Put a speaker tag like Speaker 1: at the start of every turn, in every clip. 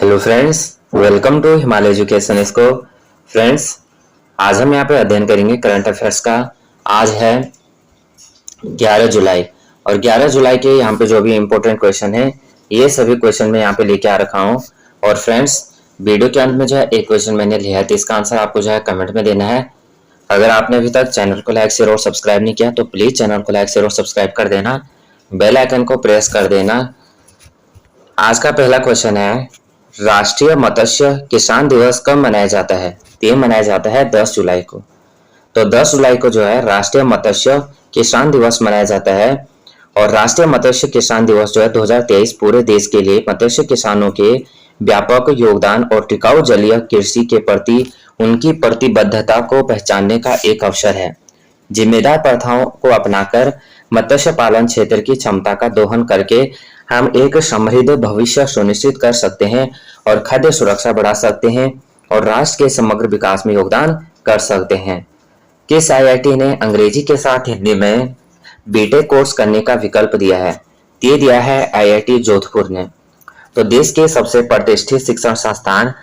Speaker 1: Hello friends, welcome to Himalaya education इसको। Friends, आज हम यहाँ पे अध्ययन करेंगे करंट अफेयर्स का। आज है 11 जुलाई और 11 जुलाई के यहाँ पे जो भी इम्पोर्टेंट क्वेश्चन है ये सभी क्वेश्चन मैं यहाँ पे लेके आ रखा हूँ। और फ्रेंड्स, वीडियो के अंत में जो है एक क्वेश्चन मैंने लिया है तो इसका आंसर आपको जो है कमेंट में देना है। अगर आपने अभी तक चैनल को लाइक शेयर और सब्सक्राइब नहीं किया तो प्लीज चैनल को लाइक शेयर और सब्सक्राइब कर देना, बेल आइकन को प्रेस कर देना। आज का पहला क्वेश्चन है, राष्ट्रीय मत्स्य किसान दिवस कब मनाया जाता है? ये मनाया जाता है 10 जुलाई को। तो 10 जुलाई को जो है राष्ट्रीय मत्स्य किसान दिवस मनाया जाता है। और राष्ट्रीय मत्स्य किसान दिवस जो है 2023 पूरे देश के लिए मत्स्य किसानों के व्यापक योगदान और टिकाऊ जलीय कृषि के प्रति उनकी प्रतिबद्धता को पहचानने का एक अवसर है। जिम्मेदार प्रथाओं को अपनाकर मत्स्य पालन क्षेत्र की क्षमता का दोहन करके हम एक समृद्ध भविष्य सुनिश्चित कर सकते हैं और खाद्य सुरक्षा बढ़ा सकते हैं और राष्ट्र के समग्र विकास में योगदान कर सकते हैं। किस आईआईटी ने अंग्रेजी के साथ हिंदी में बीटेक कोर्स करने का विकल्प दिया है? ये दिया है आईआईटी जोधपुर ने। तो देश के सबसे प्रतिष्ठित शिक्षण संस्थान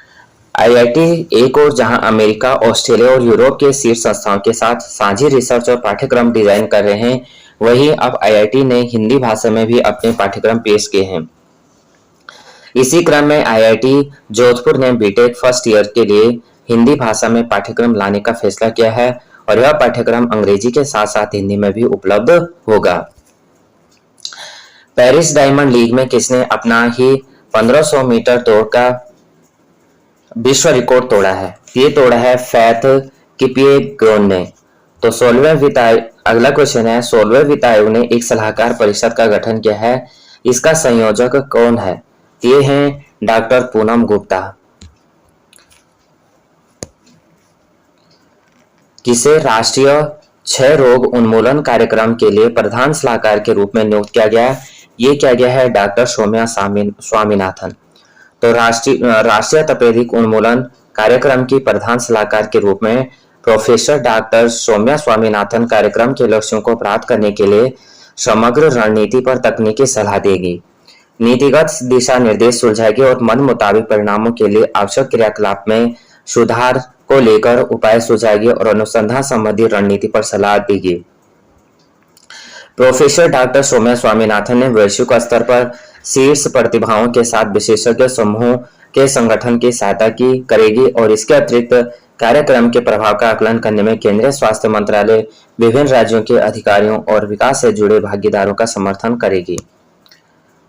Speaker 1: आईआईटी एक और जहां अमेरिका, ऑस्ट्रेलिया और यूरोप के शीर्ष संस्थाओं के साथ साझी रिसर्च और पाठ्यक्रम डिजाइन कर रहे हैं, वहीं अब आईआईटी ने हिंदी भाषा में भी अपने पाठ्यक्रम पेश किए हैं। इसी क्रम में आईआईटी जोधपुर ने बीटेक फर्स्ट ईयर के लिए हिंदी भाषा में पाठ्यक्रम लाने का फैसला किया है और यह पाठ्यक्रम अंग्रेजी के साथ साथ हिंदी में भी उपलब्ध होगा। पेरिस डायमंड लीग में किसने अपना ही 1500 मीटर दौड़ का विश्व रिकॉर्ड तोड़ा है? ये तोड़ा है फैथ किपिएगोन ने। तो 16वें वित्त आयोग, अगला क्वेश्चन है, 16वें वित्त आयोग ने एक सलाहकार परिषद का गठन किया है, इसका संयोजक कौन है? ये हैं डॉक्टर पूनम गुप्ता। किसे राष्ट्रीय क्षय रोग उन्मूलन कार्यक्रम के लिए प्रधान सलाहकार के रूप में नियुक्त किया गया? ये किया गया है डॉक्टर सौम्या स्वामीनाथन। तो राष्ट्रीय तपेदिक उन्मूलन कार्यक्रम की प्रधान सलाहकार के रूप में प्रोफेसर डॉक्टर सौम्या स्वामीनाथन कार्यक्रम के लक्ष्यों को प्राप्त करने के लिए समग्र रणनीति पर तकनीकी सलाह देगी, नीतिगत दिशा निर्देश सुलझाएगी और मन मुताबिक परिणामों के लिए आवश्यक क्रियाकलाप में सुधार को लेकर उपाय सुझाएगी और अनुसंधान संबंधी रणनीति पर सलाह देगी। प्रोफेसर डॉक्टर सौम्या स्वामीनाथन ने वैश्विक स्तर पर शीर्ष प्रतिभाओं के साथ विशेषज्ञ समूहों के संगठन की सहायता की करेगी और इसके अतिरिक्त कार्यक्रम के प्रभाव का आकलन करने में केंद्रीय स्वास्थ्य मंत्रालय, विभिन्न राज्यों के अधिकारियों और विकास से जुड़े भागीदारों का समर्थन करेगी।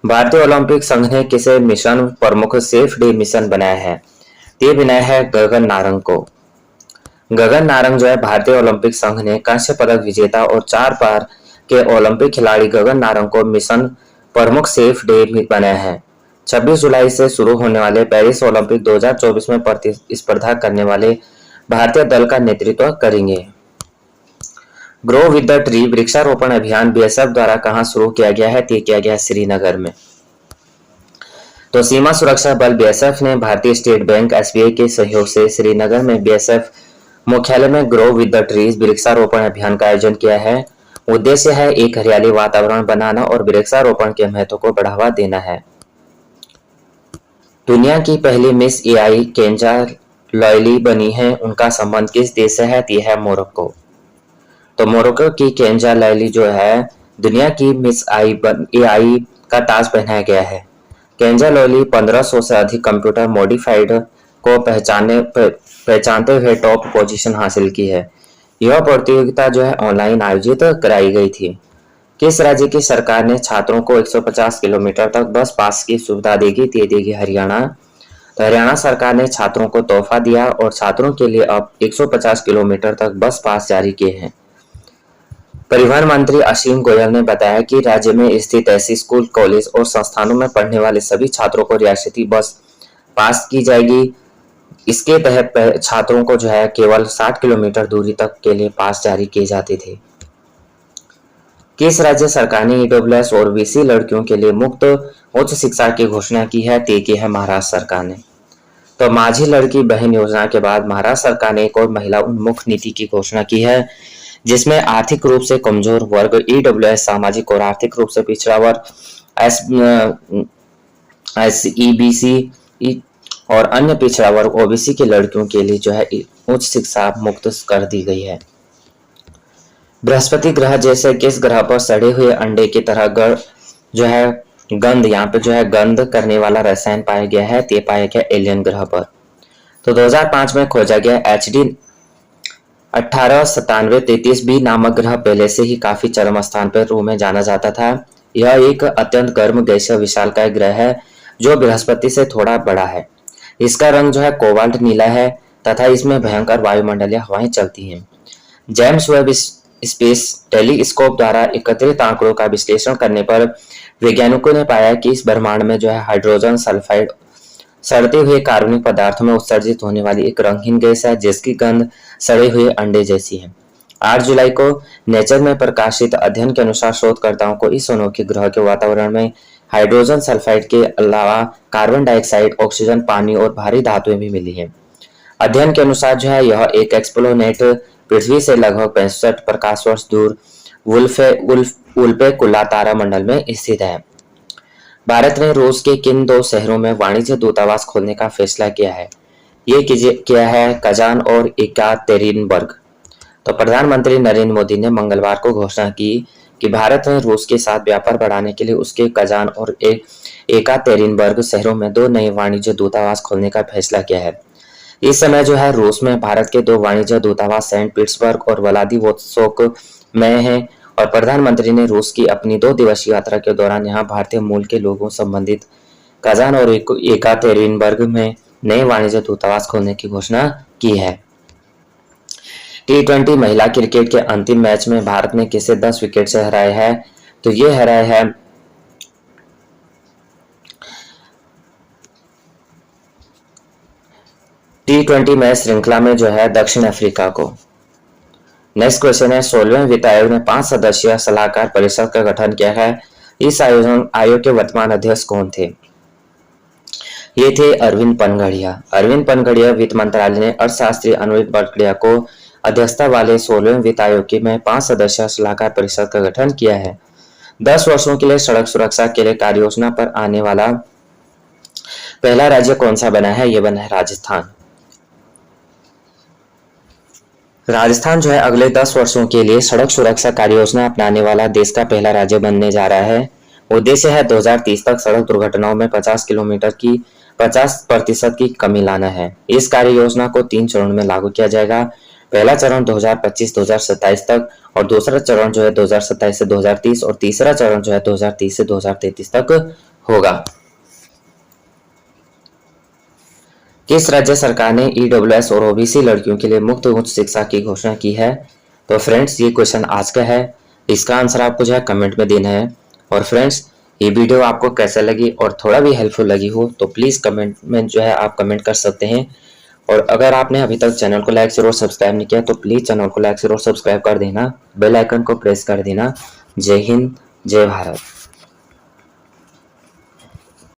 Speaker 1: भारतीय ओलंपिक संघ ने किसे मिशन प्रमुख सेफ डे मिशन बनाया है? ये बनाया है गगन नारंग को। गगन नारंग जो है भारतीय ओलंपिक संघ ने कांस्य पदक विजेता और 4 बार के ओलंपिक खिलाड़ी गगन नारंग को मिशन प्रमुख सेफ डे बनाया है। 26 जुलाई से शुरू होने वाले पेरिस ओलंपिक 2024 में प्रतिस्पर्धा करने वाले भारतीय दल का नेतृत्व करेंगे। ग्रो विद द ट्री वृक्षारोपण अभियान बीएसएफ द्वारा कहां शुरू किया गया है? ये किया गया श्रीनगर में। तो सीमा सुरक्षा बल बीएसएफ ने भारतीय स्टेट बैंक एसबीआई के सहयोग से श्रीनगर में बीएसएफ मुख्यालय में ग्रो विद द ट्रीज वृक्षारोपण अभियान का आयोजन किया है। उद्देश्य है एक हरियाली वातावरण बनाना और वृक्षारोपण के महत्व को बढ़ावा देना है। दुनिया की पहली मिस एआई केंजा लॉयली बनी है, उनका संबंध किस देश से है? यह है मोरक्को। तो मोरक्को की केंजा लॉयली जो है दुनिया की मिस एआई का ताज पहनाया गया है। केंजा लॉयली 1500 से अधिक कंप्यूटर मॉडिफाइड को पहचानते हुए टॉप पोजीशन हासिल की है। यह प्रतियोगिता जो है ऑनलाइन आयोजित कराई गई थी। किस राज्य की सरकार ने छात्रों को 150 किलोमीटर तक बस पास की सुविधा देगी? ये देगी हरियाणा। तो हरियाणा सरकार ने छात्रों को तोहफा दिया और छात्रों के लिए अब 150 किलोमीटर तक बस पास जारी किए हैं। परिवहन मंत्री असीम गोयल ने बताया कि राज्य में स्थित ऐसे स्कूल, कॉलेज और संस्थानों में पढ़ने वाले सभी छात्रों को रियासती बस पास की जाएगी। इसके तहत छात्रों को जो है केवल 60 किलोमीटर दूरी तक के लिए पास जारी किए जाते थे। किस राज्य सरकार ने ईडब्ल्यूएस और बीसी लड़कियों के लिए मुफ्त उच्च शिक्षा की घोषणा की है? ये की है महाराष्ट्र सरकार ने। तो माझी लड़की बहन योजना के बाद महाराष्ट्र सरकार ने एक और महिला उन्मुख नीति की घोषणा की है, जिसमें आर्थिक रूप से कमजोर वर्ग, ईडब्ल्यूएस, सामाजिक और आर्थिक रूप से पिछड़ा वर्ग, एसईबीसी और अन्य पिछड़ा वर्ग ओबीसी की लड़कियों के लिए जो है उच्च शिक्षा मुक्त कर दी गई है। बृहस्पति ग्रह जैसे किस ग्रह पर सड़े हुए अंडे की तरह जो है गंध, यहाँ पे जो है गंध करने वाला रसायन पाया गया है, ये पाया गया एलियन ग्रह पर। तो 2005 में खोजा गया HD 1897-33b नामक ग्रह पहले से ही काफी चरम स्थान पर रूप में जाना जाता था। यह एक अत्यंत गर्म गैसीय विशालकाय ग्रह है जो बृहस्पति से थोड़ा बड़ा है। इसका रंग जो है कोबाल्ट नीला है तथा इसमें भयंकर वायुमंडलीय हवाएं चलती हैं। जेम्स वेब स्पेस टेलीस्कोप द्वारा एकत्रित आंकड़ों का विश्लेषण करने पर वैज्ञानिकों ने पाया कि इस ब्रह्मांड में जो है हाइड्रोजन सल्फाइड सड़ते हुए कार्बनिक पदार्थों में उत्सर्जित होने वाली एक रंगहीन गैस है जिसकी गंध सड़े हुए अंडे जैसी है। 8 जुलाई को नेचर में प्रकाशित अध्ययन के अनुसार शोधकर्ताओं को इस अनोखे ग्रह के वातावरण में हाइड्रोजन सल्फाइड के अलावा कार्बन डाइऑक्साइड, ऑक्सीजन, पानी और भारी धातुएं भी मिली हैं। अध्ययन के अनुसार जो है यह एक एक्सप्लोनेट पृथ्वी से लगभग 65 प्रकाश वर्ष दूर उल्पेकुला तारा मंडल में स्थित है। भारत ने रूस के किन 2 शहरों में वाणिज्य दूतावास खोलने का फैसला किया है? ये किया है कजान और एकातेरिनबर्ग। तो प्रधानमंत्री नरेंद्र मोदी ने मंगलवार को घोषणा की कि भारत ने रूस के साथ व्यापार बढ़ाने के लिए उसके कजान और एकातेरिनबर्ग शहरों में 2 नए वाणिज्य दूतावास खोलने का फैसला किया है। इस समय जो है रूस में भारत के 2 वाणिज्य दूतावास सेंट पीटर्सबर्ग और व्लादिवोस्तोक में हैं और प्रधानमंत्री ने रूस की अपनी 2 दिवसीय यात्रा के दौरान यहां भारतीय मूल के लोगों संबंधित कजान और एकातेरिनबर्ग में नए वाणिज्य दूतावास खोलने की घोषणा की है। T20 महिला क्रिकेट के अंतिम मैच में भारत ने किसे 10 विकेट से हराया है? तो ये हराया है T20 मैच श्रृंखला में जो है दक्षिण अफ्रीका को। नेक्स्ट क्वेश्चन है 16वें वित्त आयोग ने 5 सदस्यीय सलाहकार परिषद का गठन किया है। इस आयोग के वर्तमान अध्यक्ष कौन थे? ये थे अरविंद पनगड़िया। अरविंद पनगड़िया वित्त मंत्रालय ने अर्थशास्त्री अरविंद पनगड़िया को अध्यक्षता वाले 16वें वित्त आयोग में 5 सदस्यीय सलाहकार परिषद का गठन किया है। 10 वर्षों के लिए सड़क सुरक्षा के लिए कार्य योजना पर आने वाला पहला राज्य कौन सा बना है? यह बना है राजस्थान। राजस्थान जो है अगले 10 वर्षों के लिए सड़क सुरक्षा कार्य योजना अपनाने वाला देश का पहला राज्य बनने जा रहा है। उद्देश्य है 2030 तक सड़क दुर्घटनाओं में 50% की कमी लाना है। इस कार्य योजना को 3 चरणों में लागू किया जाएगा। पहला चरण 2025-2027 तक और दूसरा चरण जो है 2027 से 2030 और तीसरा चरण जो है 2030 से 2033 तक होगा। किस राज्य सरकार ने EWS और OBC लड़कियों के लिए मुफ्त उच्च शिक्षा की घोषणा की है? तो फ्रेंड्स ये क्वेश्चन आज का है, इसका आंसर आपको जो है कमेंट में देना है। और फ्रेंड्स ये वीडियो आपको कैसा लगी और थोड़ा भी हेल्पफुल लगी हो तो प्लीज़ कमेंट में जो है आप कमेंट कर सकते हैं। और अगर आपने अभी तक चैनल को लाइक शेयर और सब्सक्राइब नहीं किया तो प्लीज़ चैनल को लाइक शेयर और सब्सक्राइब कर देना, बेल आइकन को प्रेस कर देना। जय हिंद, जय भारत।